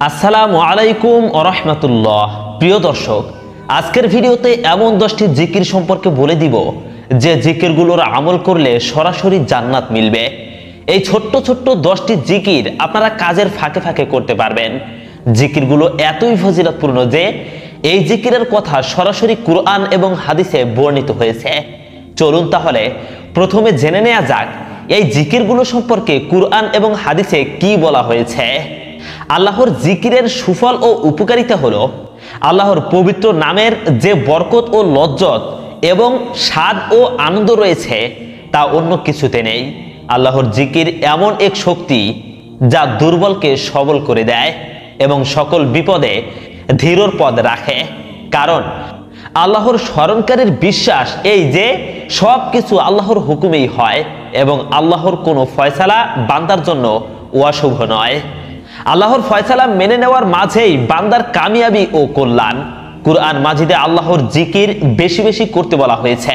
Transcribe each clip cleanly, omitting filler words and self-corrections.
আসসালামু আলাইকুম ওয়া রাহমাতুল্লাহ। প্রিয় দর্শক, আজকের ভিডিওতে এমন 10টি জিকির সম্পর্কে বলে দিব যে জিকিরগুলোর আমল করলে সরাসরি জান্নাত মিলবে। এই ছোট্ট ছোট্ট 10টি জিকির আপনারা কাজের ফাঁকে ফাঁকে করতে পারবেন। জিকিরগুলো এতই ফজিলতপূর্ণ যে এই জিকিরের কথা সরাসরি কুরআন এবং হাদিসে বর্ণিত হয়েছে। চলুন তাহলে প্রথমে জেনে নেওয়া যাক এই জিকিরগুলো সম্পর্কে কুরআন এবং হাদিসে কি বলা হয়েছে। আল্লাহর জিকিরের সুফল ও উপকারিতা হলো আল্লাহর পবিত্র নামের যে বরকত ও লজ্জত এবং স্বাদ ও আনন্দ রয়েছে তা অন্য কিছুতে নেই। আল্লাহর জিকির এমন এক শক্তি যা দুর্বলকে সবল করে দেয় এবং সকল বিপদে ধীরর পদ রাখে। কারণ আল্লাহর স্মরণকারীর বিশ্বাস এই যে সব কিছু আল্লাহর হুকুমেই হয় এবং আল্লাহর কোনো ফয়সালা বান্দার জন্য অশুভ নয়। আল্লাহর ফয়সালা মেনে নেওয়ার মাঝেই বান্দার কামিয়াবি ও কল্যাণ। কুরআন মাজিদে আল্লাহর জিকির বেশি বেশি করতে বলা হয়েছে,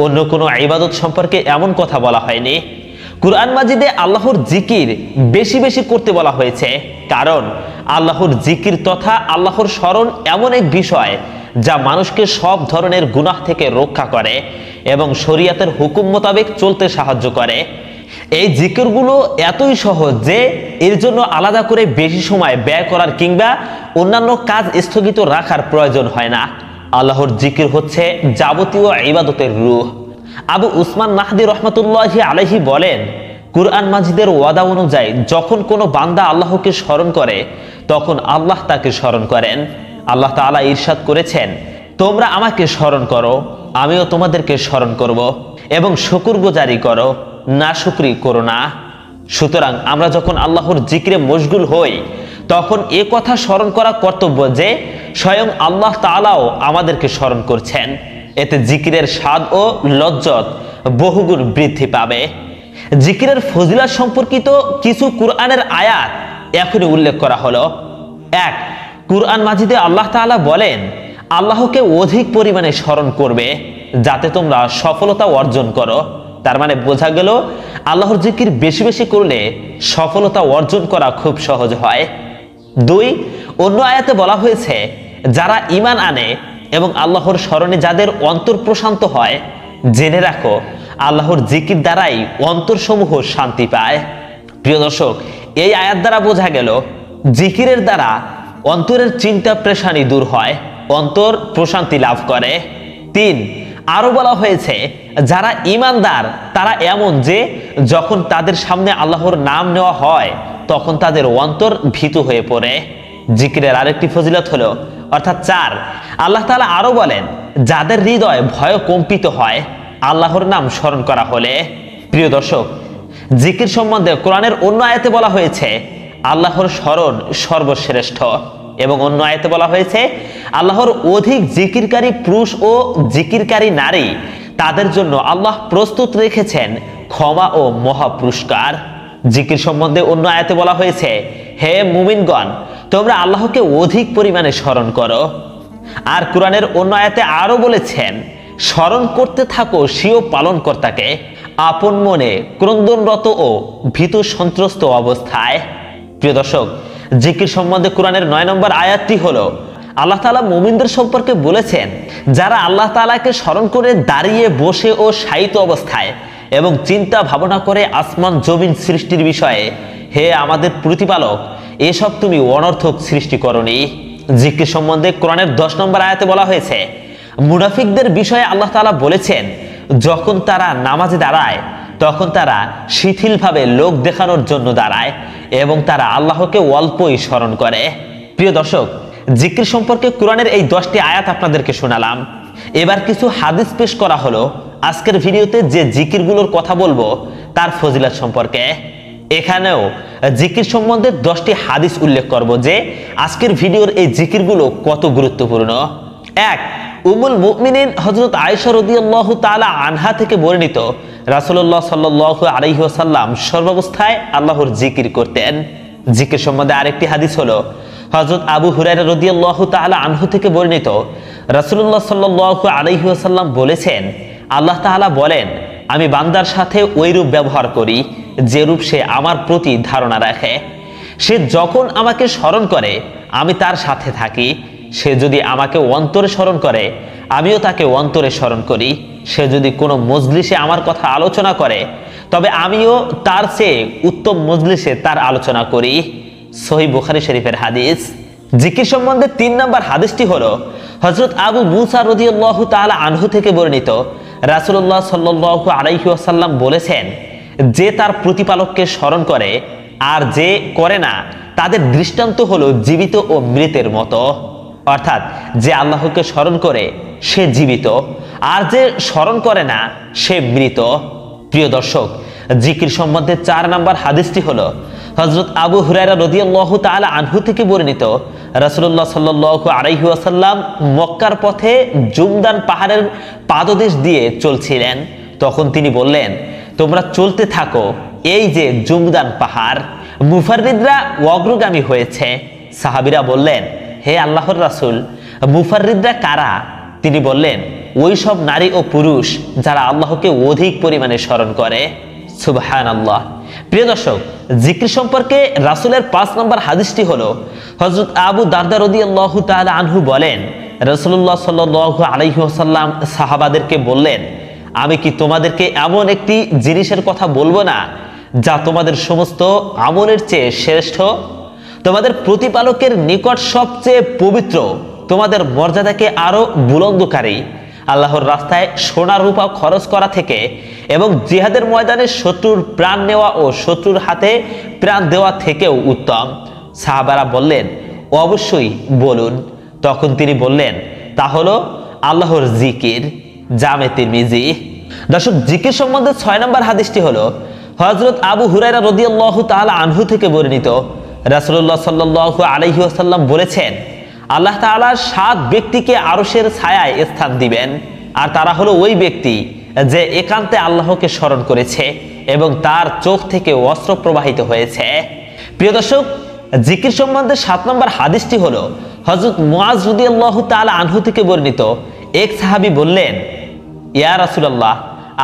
অন্য কোনো ইবাদত সম্পর্কে এমন কথা বলা হয়নি। কুরআন মাজিদে আল্লাহর জিকির বেশি বেশি করতে বলা হয়েছে কারণ আল্লাহর জিকির তথা আল্লাহর স্মরণ এমন এক বিষয় যা মানুষকে সব ধরনের গুনাহ থেকে রক্ষা করে এবং শরীয়তের হুকুম মোতাবেক চলতে সাহায্য করে। এই জিকিরগুলো এতই সহজ যে এর জন্য আলাদা করে বেশি সময় ব্যয় করার কিংবা অন্যান্য কাজ স্থগিত রাখার প্রয়োজন হয় না। আল্লাহর জিকির হচ্ছে যাবতীয় ইবাদতের রূহ। আবু উসমান নাহদি রহমাতুল্লাহি আলাইহি বলেন, কুরআন মাজিদের ওয়াদা অনুযায়ী যখন কোনো বান্দা আল্লাহকে স্মরণ করে তখন আল্লাহ তাকে স্মরণ করেন। আল্লাহ তাআলা ইরশাদ করেছেন, তোমরা আমাকে স্মরণ করো, আমিও তোমাদেরকে স্মরণ করব এবং শুকরগুজারি করো, নাশুকরি করো না। সুতরাং আমরা যখন আল্লাহর জিকিরে মশগুল হই তখন এ কথা স্মরণ করা কর্তব্য যে স্বয়ং আল্লাহ তাআলাও আমাদেরকে স্মরণ করছেন। এতে জিকিরের স্বাদ ও লজ্জত বহুগুণ বৃদ্ধি পাবে। জিকিরের ফজিলত সম্পর্কিত কিছু কুরআনের আয়াত এখনই উল্লেখ করা হলো। 1. কুরআন মাজিদে আল্লাহ তাআলা বলেন, আল্লাহকে অধিক পরিমাণে স্মরণ করবে যাতে তোমরা সফলতা অর্জন করো। তার মানে বোঝা গেল আল্লাহর জিকির বেশি বেশি করলে সফলতা অর্জন করা খুব সহজ হয়। 2. অন্য আয়াতে বলা হয়েছে, যারা ঈমান আনে এবং আল্লাহর স্মরণে যাদের অন্তর প্রশান্ত হয়, জেনে রাখো আল্লাহর জিকির দ্বারাই অন্তরসমূহ শান্তি পায়। প্রিয় দর্শক, এই আয়াত দ্বারা বোঝা গেল জিকিরের দ্বারা অন্তরের চিন্তা পেরেশানি দূর হয়, অন্তর প্রশান্তি লাভ করে। 3. আরো বলা হয়েছে, যারা ঈমানদার তারা এমন যে যখন তাদের সামনে আল্লাহর নাম নেওয়া হয় তখন তাদের অন্তর ভীতু হয়ে পড়ে। জিকিরের আরেকটি ফজিলত হলো অর্থাৎ 4. আল্লাহ তাআলা আরো বলেন, যাদের হৃদয় ভয় কম্পিত হয় আল্লাহর নাম স্মরণ করা হলে। প্রিয় দর্শক, জিকির সম্বন্ধে কোরআনের অন্য আয়াতে বলা হয়েছে আল্লাহর স্মরণ সর্বশ্রেষ্ঠ এবং অন্য আয়াতে বলা হয়েছে আল্লাহর অধিক জিকিরকারী পুরুষ ও জিকিরকারী নারী তাদের জন্য আল্লাহ প্রস্তুত রেখেছেন ক্ষমা ও মহা পুরস্কার। জিকির সম্বন্ধে অন্য আয়াতে বলা হয়েছে, হে মুমিনগণ, তোমরা আল্লাহকে অধিক পরিমাণে স্মরণ করো। আর কোরআনের অন্য আয়াতে আরো বলেছেন, স্মরণ করতে থাকো স্বীয় পালনকর্তাকে আপন মনে ক্রন্দনরত ও ভীত সন্ত্রস্ত অবস্থায়। প্রিয় দর্শক, জিকির সম্বন্ধে কোরআনের 9 নম্বর আয়াতটি হলো আল্লাহ তাআলা মুমিনদের সম্পর্কে বলেছেন, যারা আল্লাহ তাআলাকে স্মরণ করে দাঁড়িয়ে বসে ও শায়িত অবস্থায় এবং চিন্তা ভাবনা করে আসমান জমিন সৃষ্টির বিষয়ে, হে আমাদের প্রতিপালক, এসব তুমি অনর্থক সৃষ্টি করনি। জিকির সম্বন্ধে কোরআনের 10 নম্বর আয়াতে বলা হয়েছে, মুনাফিকদের বিষয়ে আল্লাহ তাআলা বলেছেন, যখন তারা নামাজে দাঁড়ায় তখন তারা শিথিলভাবে লোক দেখানোর জন্য দাঁড়ায় এবং তারা আল্লাহকে অল্পই স্মরণ করে। প্রিয় দর্শক, জিকির সম্পর্কে কোরআনের এই 10টি আয়াত আপনাদেরকে শোনালাম। এবার কিছু হাদিস পেশ করা হলো আজকের ভিডিওতে যে জিকিরগুলোর কথা বলবো তার ফজিলত সম্পর্কে। এখানেও জিকির সম্বন্ধে 10টি হাদিস উল্লেখ করব যে আজকের ভিডিওর এই জিকিরগুলো কত গুরুত্বপূর্ণ। 1. উম্মুল মুমিনিন হযরত আয়েশা রাদিয়াল্লাহু তাআলা আনহা থেকে বর্ণিত, রাসূলুল্লাহ সাল্লাল্লাহু আলাইহি ওয়াসাল্লাম সর্বাবস্থায় আল্লাহর জিকির করতেন। জিকির সম্বন্ধে আরেকটি হাদিস হলো হযরত আবু হুরায়রা রাদিয়াল্লাহু তাআলা আনহু থেকে বর্ণিত, রাসূলুল্লাহ সাল্লাল্লাহু আলাইহি ওয়াসাল্লাম বলেছেন, আল্লাহ তাআলা বলেন, আমি বান্দার সাথে ওইরূপ ব্যবহার করি যেরূপ সে আমার প্রতি ধারণা রাখে। সে যখন আমাকে স্মরণ করে আমি তার সাথে থাকি, সে যদি আমাকে অন্তরে স্মরণ করে আমিও তাকে অন্তরে স্মরণ করি, সে যদি কোনো মজলিসে আমার কথা আলোচনা করে তবে আমিও তার চেয়ে উত্তম মজলিসে তার আলোচনা করি। সহিহ বুখারী শরীফের হাদিস। জিকির সম্বন্ধে 3 নম্বর হাদিসটি হলো হযরত আবু মুসা রাদিয়াল্লাহু তাআলা আনহু থেকে বর্ণিত। রাসূলুল্লাহ সাল্লাল্লাহু আলাইহি ওয়াসাল্লাম বলেছেন, যে তার প্রতিপালককে স্মরণ করে আর যে করে না তাদের দৃষ্টান্ত হলো জীবিত ও মৃতের মতো। অর্থাৎ যে আল্লাহকে স্মরণ করে সে জীবিত, আর যে স্মরণ করে না সে মৃত। প্রিয় দর্শক, জিকির সম্বন্ধে 4 নম্বর হাদিসটি হলো হযরত আবু হুরায়রা রাদিয়াল্লাহু তাআলা আনহু থেকে বর্ণিত। রাসূলুল্লাহ সাল্লাল্লাহু আলাইহি ওয়াসাল্লাম মক্কার পথে জুমদান পাহাড়ের পাদদেশ দিয়ে চলছিলেন। তখন তিনি বললেন, তোমরা চলতে থাকো, এই যে জুমদান পাহাড়। মুফাররিদরা অগ্রগামী হয়েছে। সাহাবীরা বললেন, হে আল্লাহর রাসূল, মুফাররিদরা কারা? তিনি বললেন, ওই সব নারী ও পুরুষ যারা আল্লাহকে অধিক পরিমাণে স্মরণ করে। সুবহানাল্লাহ। প্রিয় দর্শক, জিকির সম্পর্কে রাসূলের 5 নম্বর হাদিসটি হলো হযরত আবু দারদা রাদিয়াল্লাহু তাআলা আনহু বলেন, রাসূলুল্লাহ সাল্লাল্লাহু আলাইহি ওয়াসাল্লাম সাহাবাদেরকে বললেন, আমি কি তোমাদেরকে এমন একটি জিনিসের কথা বলবো না যা তোমাদের সমস্ত আমলের চেয়ে শ্রেষ্ঠ? তোমাদের প্রতিপালকের নিকট সবচেয়ে পবিত্র, তোমাদের মর্যাদাকে আরো বুলন্দকারী, আল্লাহর রাস্তায় সোনা রূপা খরচ করা থেকে এবং জিহাদের ময়দানে শত্রুর প্রাণ নেওয়া ও শত্রুর হাতে প্রাণ দেওয়া থেকেও উত্তম। সাহাবারা বললেন, অবশ্যই বলুন। তখন তিনি বললেন, তা হলো আল্লাহর জিকির। জামে তিরমিজি। দর্শক, জিকির সম্বন্ধে 6 নম্বর হাদিসটি হলো হযরত আবু হুরায়রা রাদিয়াল্লাহু তাআলা আনহু থেকে বর্ণিত। রাসূলুল্লাহ সাল্লাল্লাহু আলাইহি ওয়াসাল্লাম বলেছেন, আল্লাহ তাআলা 7 ব্যক্তিকে আরশের ছায়ায় স্থান দিবেন, আর তারা হলো ওই ব্যক্তি যে একান্তে আল্লাহকে স্মরণ করেছে এবং তার চোখ থেকে অশ্রু প্রবাহিত হয়েছে। প্রিয় দর্শক, জিকির সম্বন্ধে 7 নম্বর হাদিসটি হলো হযরত মুআজ রাদিয়াল্লাহু তাআলা আনহু থেকে বর্ণিত। এক সাহাবী বললেন, ইয়া রাসূলুল্লাহ,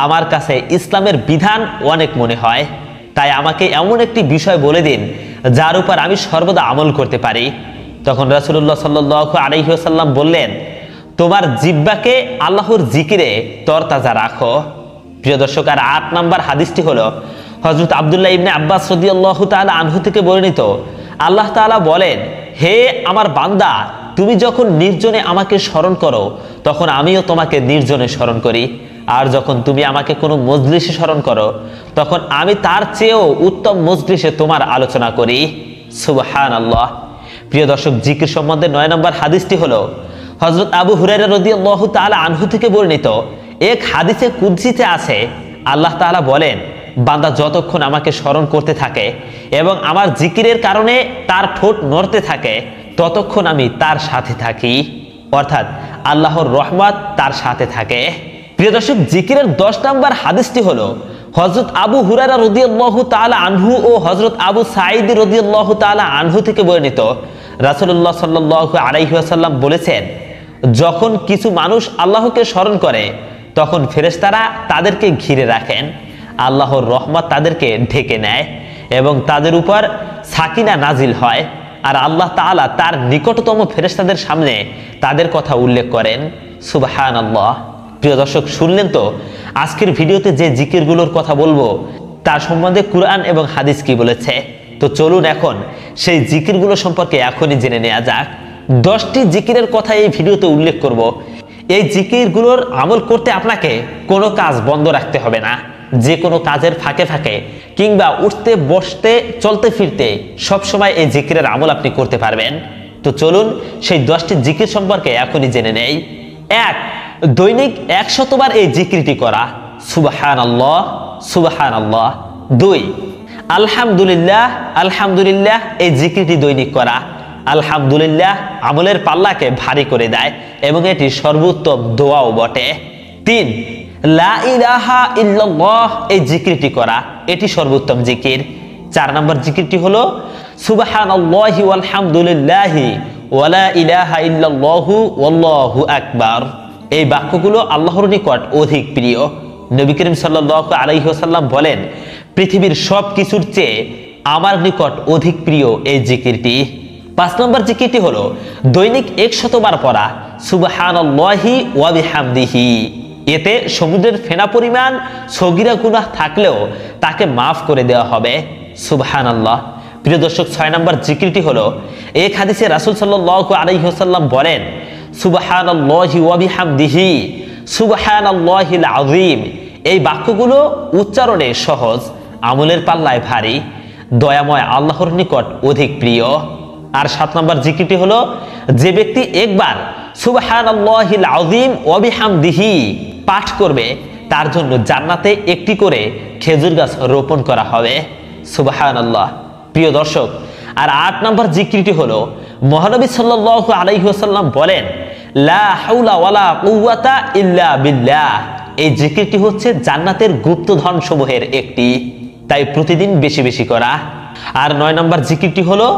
আমার কাছে ইসলামের বিধান অনেক মনে হয়, তাই আমাকে এমন একটি বিষয় বলে দিন যার উপর আমি সর্বদা আমল করতে পারি। তখন রাসূলুল্লাহ সাল্লাল্লাহু আলাইহি ওয়াসাল্লাম বললেন, তোমার জিহ্বাকে আল্লাহর জিকিরে তরতাজা রাখো। প্রিয় দর্শক, আর 8 নম্বর হাদিসটি হলো হযরত আব্দুল্লাহ ইবনে আব্বাস রাদিয়াল্লাহু তাআলা আনহু থেকে বর্ণিত। আল্লাহ তাআলা বলেন, হে আমার বান্দা, তুমি যখন নির্জনে আমাকে স্মরণ করো তখন আমিও তোমাকে নির্জনে স্মরণ করি, আর যখন তুমি আমাকে কোনো মজলিসে স্মরণ করো তখন আমি তার চেয়েও উত্তম মজলিসে তোমার আলোচনা করি। সুবহানাল্লাহ। প্রিয় দর্শক, জিকির সম্বন্ধে 9 নম্বর হাদিসটি হলো হযরত আবু হুরায়রা রাদিয়াল্লাহু তাআলা আনহু থেকে বর্ণিত। এক হাদিসে কুদসিতে আছে, আল্লাহ তাআলা বলেন, বান্দা যতক্ষণ আমাকে স্মরণ করতে থাকে এবং আমার জিকিরের কারণে তার ঠোঁট নড়তে থাকে ততক্ষণ আমি তার সাথে থাকি। অর্থাৎ আল্লাহর রহমত তার সাথে থাকে। প্রিয় দর্শক, জিকিরের 10 নম্বর হাদিসটি হলো হযরত আবু হুরায়রা রাদিয়াল্লাহু তাআলা আনহু ও হযরত আবু সাঈদ রাদিয়াল্লাহু তাআলা আনহু থেকে বর্ণিত। রাসূলুল্লাহ সাল্লাল্লাহু আলাইহি ওয়াসাল্লাম বলেছেন, যখন কিছু মানুষ আল্লাহকে স্মরণ করে তখন ফেরেশতারা তাদেরকে ঘিরে রাখেন, আল্লাহর রহমত তাদেরকে ঢেকে নেয় এবং তাদের উপর সাকিনা নাজিল হয়, আর আল্লাহ তাআলা তার নিকটতম ফেরেশতাদের সামনে তাদের কথা উল্লেখ করেন। সুবহানাল্লাহ। প্রিয় দর্শক, শুনলেন তো আজকের ভিডিওতে যে জিকিরগুলোর কথা বলবো তার সম্বন্ধে কুরআন এবং হাদিস কি বলেছে। তো চলুন এখন সেই জিকিরগুলো সম্পর্কে এখনই জেনে নেওয়া যাক। 10টি জিকিরের কথা এই ভিডিওতে উল্লেখ করব। এই জিকিরগুলোর আমল করতে আপনাকে কোনো কাজ বন্ধ রাখতে হবে না। যে কোনো কাজের ফাঁকে ফাঁকে কিংবা উঠতে বসতে চলতে ফিরতে সবসময় এই জিকিরের আমল আপনি করতে পারবেন। তো চলুন সেই 10টি জিকির সম্পর্কে এখনই জেনে নেই। 1. দৈনিক 100 বার এই জিকিরটি করা। সুবহানাল্লাহ, সুবহানাল্লাহ। 2. আলহামদুলিল্লাহ, আলহামদুলিল্লাহ এই জিকিরটি দৈনিক করা। আলহামদুলিল্লাহ আমলের পাল্লাকে ভারী করে দেয় এবং এটি সর্বোত্তম দোয়াও বটে। 3. লা ইলাহা ইল্লাল্লাহ এই জিকিরটি করা, এটি সর্বোত্তম জিকির। 4 নম্বর জিকিরটি হলো সুবহানাল্লাহি ওয়ালহামদুলিল্লাহি ওয়ালা ইলাহা ইল্লাল্লাহু ওয়াল্লাহু আকবার। এই বাক্যগুলো আল্লাহর নিকট অধিক প্রিয়। নবী করিম সাল্লাল্লাহু আলাইহি ওয়াসাল্লাম বলেন, পৃথিবীর সব কিছুর চেয়ে আমার নিকট অধিক প্রিয় এই জিকিরটি। 5 নম্বর জিকিরটি হলো দৈনিক 100 বার পড়া সুবহানাল্লাহি ওয়া বিহামদিহি। এতে সমুদ্রের ফেনা পরিমাণ সগীরা গুনাহ থাকলেও তাকে মাফ করে দেওয়া হবে। সুবহানাল্লাহ। প্রিয় দর্শক, 6 নম্বর জিকিরটি হলো এক হাদিসে রাসূল সাল্লাল্লাহু আলাইহি ওয়াসাল্লাম বলেন সুবহানাল্লাহি ওয়া বিহামদিহি সুবহানাল্লাহিল আযীম। এই বাক্যগুলো উচ্চারণে সহজ, আমলের পাল্লায় ভারী, দয়াময় আল্লাহর নিকট অধিক প্রিয়। আর 7 নম্বর জিকিরটি হলো যে ব্যক্তি একবার সুবহানাল্লাহিল আযীম ওয়া বিহামদিহি পাঠ করবে তার জন্য জান্নাতে একটি করে খেজুর গাছ রোপণ করা হবে। সুবহানাল্লাহ। প্রিয় দর্শক, আর 8 নম্বর জিকিরটি হলো মহানবী সাল্লাল্লাহু আলাইহি ওয়াসাল্লাম বলেন লা হাওলা ওয়ালা কুওয়াতা ইল্লা বিল্লাহ। এই জিকিরটি হচ্ছে জান্নাতের গুপ্তধন সমূহের একটি, তাই প্রতিদিন বেশি বেশি করা। আর 9 নম্বর জিকিরটি হলো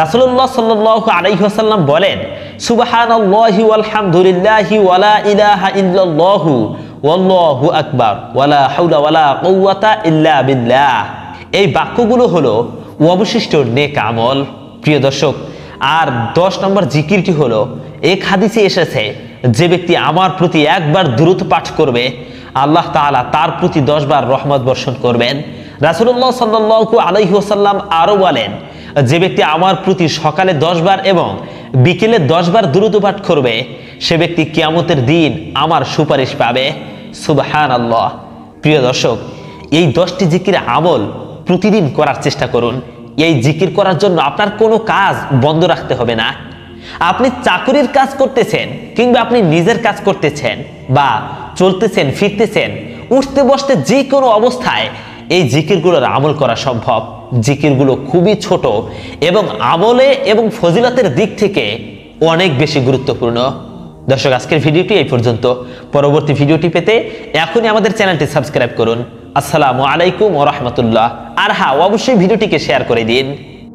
রাসূলুল্লাহ সাল্লাল্লাহু আলাইহি ওয়াসাল্লাম বলেন সুবহানাল্লাহি ওয়ালহামদুলিল্লাহি ওয়ালা ইলাহা ইল্লাল্লাহু ওয়াল্লাহু আকবার ওয়ালা হাওলা ওয়ালা কুওয়াতা ইল্লা বিল্লাহ। এই বাক্যগুলো হলো অবশিষ্ট নেক আমল। প্রিয় দর্শক, আর 10 নম্বর জিকিরটি হলো এক হাদিসে এসেছে যে ব্যক্তি আমার প্রতি একবার দুরূদ পাঠ করবে আল্লাহ তাআলা তার প্রতি 10 বার রহমত বর্ষণ করবেন। রাসূলুল্লাহ সাল্লাল্লাহু আলাইহি ওয়াসাল্লাম আরো বলেন যে ব্যক্তি আমার প্রতি সকালে 10 বার এবং বিকেলে 10 বার দুরূদ পাঠ করবে সে ব্যক্তি কিয়ামতের দিন আমার সুপারিশ পাবে। সুবহানাল্লাহ। প্রিয় দর্শক, এই 10টি জিকির আমল প্রতিদিন করার চেষ্টা করুন। এই জিকির করার জন্য আপনার কোনো কাজ বন্ধ রাখতে হবে না। আপনি চাকরির কাজ করতেছেন কিংবা আপনি নিজের কাজ করতেছেন বা চলতেছেন ফিরতেছেন, উঠতে বসতে যে কোনো অবস্থায় এই জিকিরগুলোর আমল করা সম্ভব। জিকিরগুলো খুবই ছোট এবং আমলে এবং ফজিলতের দিক থেকে অনেক বেশি গুরুত্বপূর্ণ। দর্শক, আজকের ভিডিওটি এই পর্যন্ত। পরবর্তী ভিডিওটি পেতে এখনই আমাদের চ্যানেলটি সাবস্ক্রাইব করুন। আসসালামু আলাইকুম ওয়া রাহমাতুল্লাহ। আর হ্যাঁ, অবশ্যই ভিডিওটিকে শেয়ার করে দিন।